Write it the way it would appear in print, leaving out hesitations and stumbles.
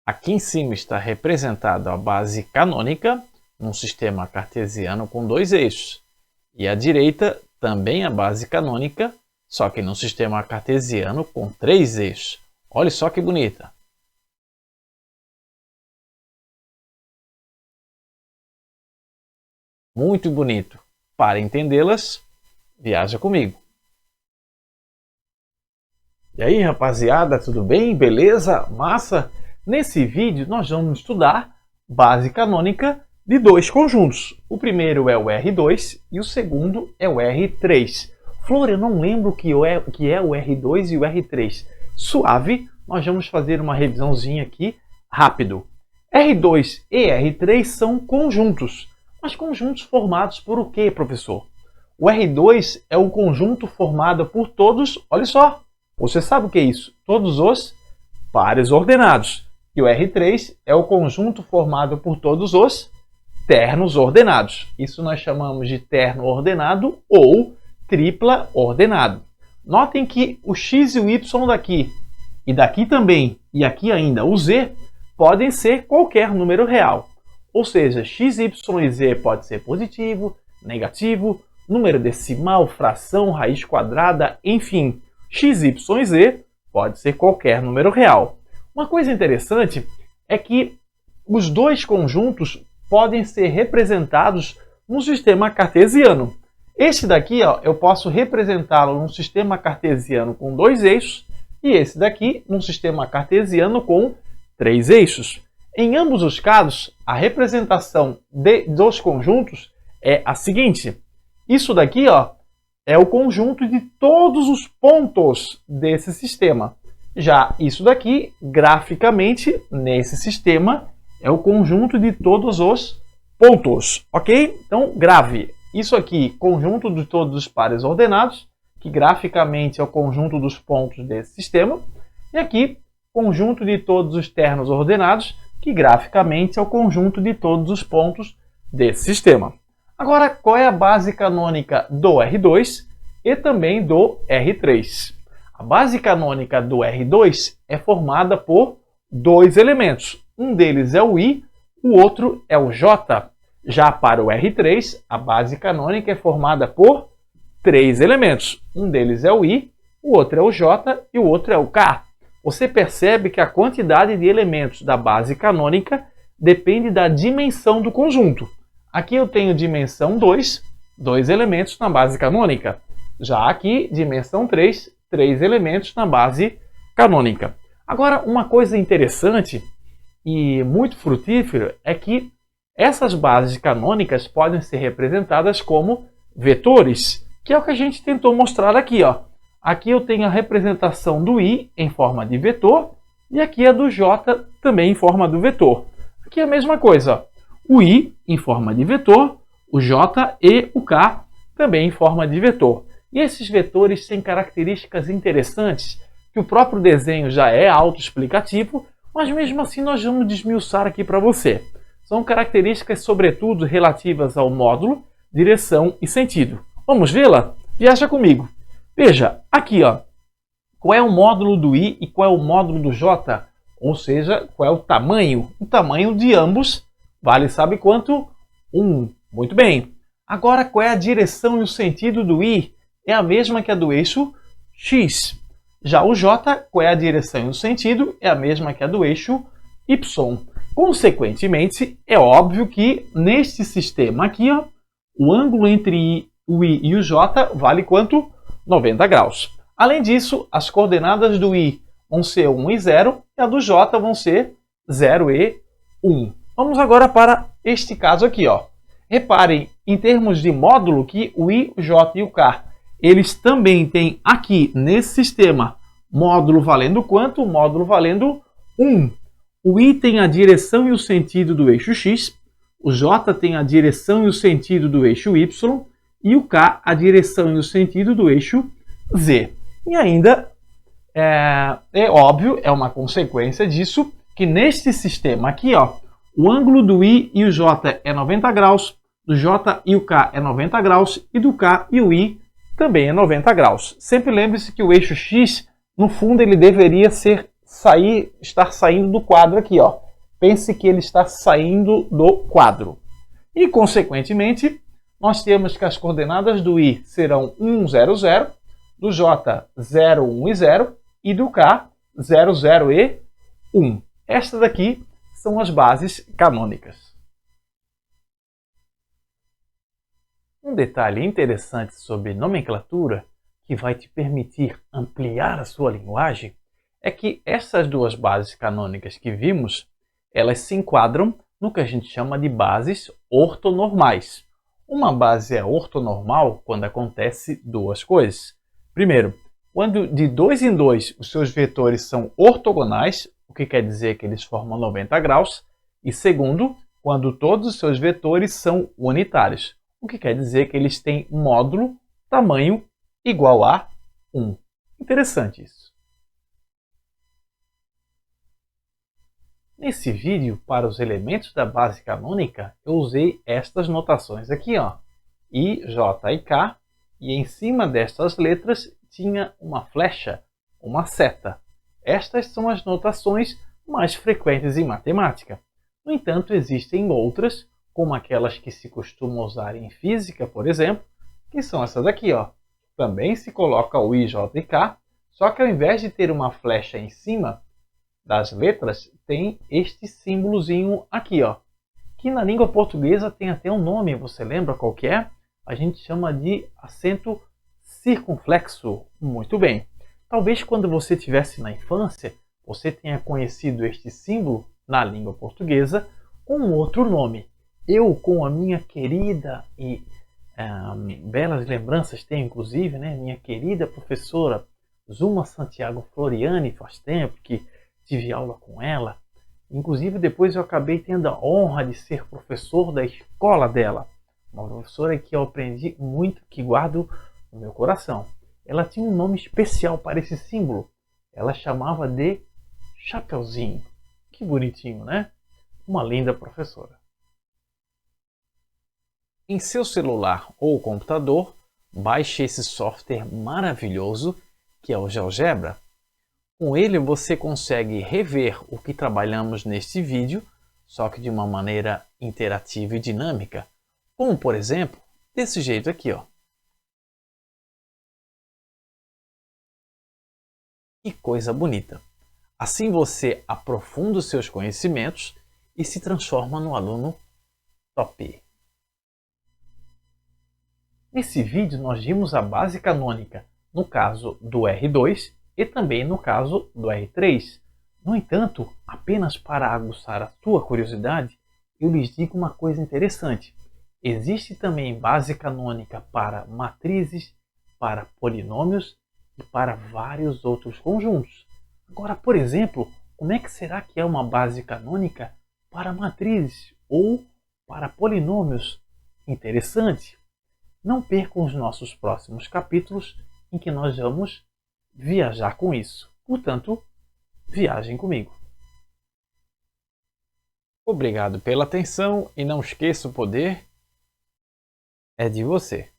Aqui em cima está representada a base canônica num sistema cartesiano com dois eixos. E à direita também a base canônica, só que num sistema cartesiano com três eixos. Olha só que bonita! Muito bonito. Para entendê-las, viaja comigo. E aí, rapaziada, tudo bem? Beleza? Massa? Nesse vídeo nós vamos estudar base canônica de dois conjuntos. O primeiro é o R2 e o segundo é o R3. Flor, eu não lembro o que é o R2 e o R3. Suave, nós vamos fazer uma revisãozinha aqui rápido. R2 e R3 são conjuntos. Mas conjuntos formados por o quê, professor? O R2 é o conjunto formado por todos, olha só, você sabe o que é isso? Todos os pares ordenados. E o R3 é o conjunto formado por todos os ternos ordenados. Isso nós chamamos de terno ordenado ou tripla ordenado. Notem que o x e o y daqui, e daqui também, e aqui ainda o z, podem ser qualquer número real. Ou seja, x, y e z pode ser positivo, negativo, número decimal, fração, raiz quadrada, enfim, x, y e z pode ser qualquer número real. Uma coisa interessante é que os dois conjuntos podem ser representados no sistema cartesiano. Este daqui, ó, eu posso representá-lo num sistema cartesiano com dois eixos e esse daqui num sistema cartesiano com três eixos. Em ambos os casos, a representação dos conjuntos é a seguinte. Isso daqui, ó, é o conjunto de todos os pontos desse sistema. Já isso daqui, graficamente, nesse sistema, é o conjunto de todos os pontos, ok? Então, grave. Isso aqui, conjunto de todos os pares ordenados, que graficamente é o conjunto dos pontos desse sistema. E aqui, conjunto de todos os ternos ordenados, que graficamente é o conjunto de todos os pontos desse sistema. Agora, qual é a base canônica do R2 e também do R3? A base canônica do R2 é formada por dois elementos. Um deles é o I, o outro é o J. Já para o R3, a base canônica é formada por três elementos. Um deles é o I, o outro é o J e o outro é o K. Você percebe que a quantidade de elementos da base canônica depende da dimensão do conjunto. Aqui eu tenho dimensão 2, 2 elementos na base canônica. Já aqui, dimensão 3, 3 elementos na base canônica. Agora, uma coisa interessante e muito frutífera é que essas bases canônicas podem ser representadas como vetores, que é o que a gente tentou mostrar aqui, ó. Aqui eu tenho a representação do I em forma de vetor e aqui a do J também em forma do vetor. Aqui é a mesma coisa, ó. O I em forma de vetor, o J e o K também em forma de vetor. E esses vetores têm características interessantes, que o próprio desenho já é autoexplicativo, mas mesmo assim nós vamos desmiuçar aqui para você. São características sobretudo relativas ao módulo, direção e sentido. Vamos vê-la? Viaja comigo. Veja, aqui, ó, qual é o módulo do I e qual é o módulo do J? Ou seja, qual é o tamanho? O tamanho de ambos vale, sabe quanto? 1. Muito bem. Agora, qual é a direção e o sentido do I? É a mesma que a do eixo X. Já o J, qual é a direção e o sentido? É a mesma que a do eixo Y. Consequentemente, é óbvio que neste sistema aqui, ó, o ângulo entre o I e o J vale quanto? 90 graus. Além disso, as coordenadas do I vão ser 1 e 0 e a do J vão ser 0 e 1. Vamos agora para este caso aqui, ó. Reparem, em termos de módulo, que o I, o J e o K, eles também têm aqui, nesse sistema, módulo valendo quanto? Módulo valendo 1. O I tem a direção e o sentido do eixo X, o J tem a direção e o sentido do eixo Y, e o K a direção e o sentido do eixo Z. E ainda, é óbvio, é uma consequência disso, que neste sistema aqui, ó, o ângulo do I e o J é 90 graus, do J e o K é 90 graus, e do K e o I também é 90 graus. Sempre lembre-se que o eixo X, no fundo, ele deveria ser estar saindo do quadro aqui, ó. Pense que ele está saindo do quadro. E, consequentemente, nós temos que as coordenadas do I serão 1, 0, 0, do J 0, 1 e 0 e do K 0, 0 e 1. Estas daqui são as bases canônicas. Um detalhe interessante sobre nomenclatura que vai te permitir ampliar a sua linguagem é que essas duas bases canônicas que vimos, elas se enquadram no que a gente chama de bases ortonormais. Uma base é ortonormal quando acontece duas coisas. Primeiro, quando de 2 em 2 os seus vetores são ortogonais, o que quer dizer que eles formam 90 graus. E segundo, quando todos os seus vetores são unitários, o que quer dizer que eles têm módulo tamanho igual a 1. Interessante isso. Nesse vídeo, para os elementos da base canônica, eu usei estas notações aqui, ó, I, J e K, e em cima destas letras tinha uma flecha, uma seta. Estas são as notações mais frequentes em matemática. No entanto, existem outras, como aquelas que se costuma usar em física, por exemplo, que são essas aqui, ó. Também se coloca o I, J e K, só que ao invés de ter uma flecha em cima das letras, tem este símbolozinho aqui, ó, que na língua portuguesa tem até um nome, você lembra qual que é? A gente chama de acento circunflexo. Muito bem. Talvez quando você estivesse na infância, você tenha conhecido este símbolo na língua portuguesa com um outro nome. Eu, com a minha querida e belas lembranças tenho, inclusive, né, minha querida professora Zuma Santiago Floriani, faz tempo que tive aula com ela. Inclusive, depois eu acabei tendo a honra de ser professor da escola dela. Uma professora que eu aprendi muito, que guardo no meu coração. Ela tinha um nome especial para esse símbolo. Ela chamava de Chapeuzinho. Que bonitinho, né? Uma linda professora. Em seu celular ou computador, baixe esse software maravilhoso que é o GeoGebra. Com ele você consegue rever o que trabalhamos neste vídeo, só que de uma maneira interativa e dinâmica, como por exemplo, desse jeito aqui, ó. Que coisa bonita! Assim você aprofunda os seus conhecimentos e se transforma no aluno top. Nesse vídeo nós vimos a base canônica no caso do R2 e também no caso do R3. No entanto, apenas para aguçar a tua curiosidade, eu lhes digo uma coisa interessante. Existe também base canônica para matrizes, para polinômios e para vários outros conjuntos. Agora, por exemplo, como é que será que é uma base canônica para matrizes ou para polinômios? Interessante! Não percam os nossos próximos capítulos em que nós vamos viajar com isso. Portanto, viajem comigo. Obrigado pela atenção e não esqueça, o poder é de você.